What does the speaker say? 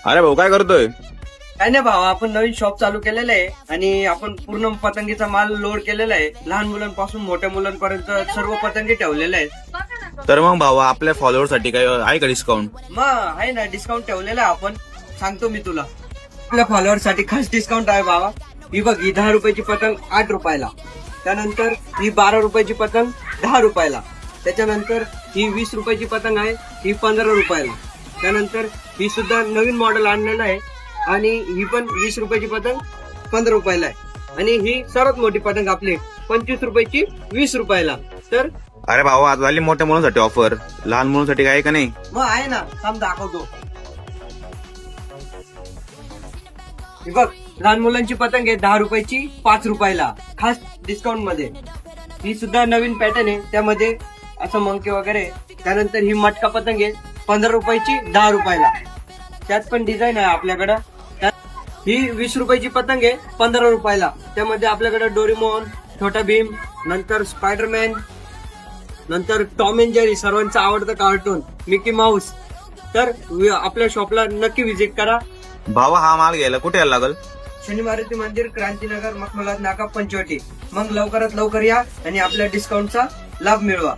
अरे भाऊ काय करतोय? काय नाही भावा, आपण नवीन शॉप चालू केलेलं आहे आणि आपण पूर्ण पतंगीचा माल लोड केलेला आहे. लहान मुलांपासून मोठ्या मुलांपर्यंत सर्व पतंगी ठेवलेल्या आहेत. तर मग भाऊ आपल्या फॉलोअर साठी काय आहे का डिस्काउंट? मग आहे ना, डिस्काउंट ठेवलेला आहे आपण. सांगतो मी तुला. आपल्या फॉलोअर साठी खास डिस्काउंट आहे भावा. ही बघ, ही 10 रुपयाची पतंग 8 रुपयाला. त्यानंतर ही 12 रुपयाची पतंग 10 रुपयाला. त्याच्यानंतर ही 20 रुपयाची पतंग आहे, ही 15 रुपयाला. त्यानंतर ही सुद्धा नवीन मॉडेल आणलेलं आहे आणि ही पण 20 रुपयाची पतंग 15 रुपयाला आहे. आणि ही सर्वात मोठी पतंग आपली 25 रुपयाची 20 रुपयाला. तर अरे भाऊ आता झाली मोठ्या मुलांसाठी ऑफर, लहान मुलांसाठी काय का नाही? मग आहे ना, थांब दाखवतो. ही बघ, लहान मुलांची पतंग आहे 10 रुपयाची 5 रुपयाला खास डिस्काउंट मध्ये. ही सुद्धा नवीन पॅटर्न आहे, त्यामध्ये असं मंके वगैरे. त्यानंतर ही मटका पतंग आहे 15 रुपयाची 10 रुपयाला. त्यात पण डिझाईन आहे आपल्याकडं. ही 20 रुपयाची पतंग आहे 15 रुपयाला. त्यामध्ये आपल्याकडे डोरेमॉन, छोटा भीम, नंतर स्पायडरमॅन, नंतर टॉम अँड जेरी सर्वांचं आवडतं कार्टून, मिकी माऊस. तर आपल्या शॉपला नक्की व्हिजिट करा. भावा हा माल घ्यायला कुठे यायला लागल? शनी मारुती मंदिर, क्रांतीनगर, मखमलात नाका, पंचवटी. मग लवकरात लवकर या आणि आपल्या डिस्काउंटचा लाभ मिळवा.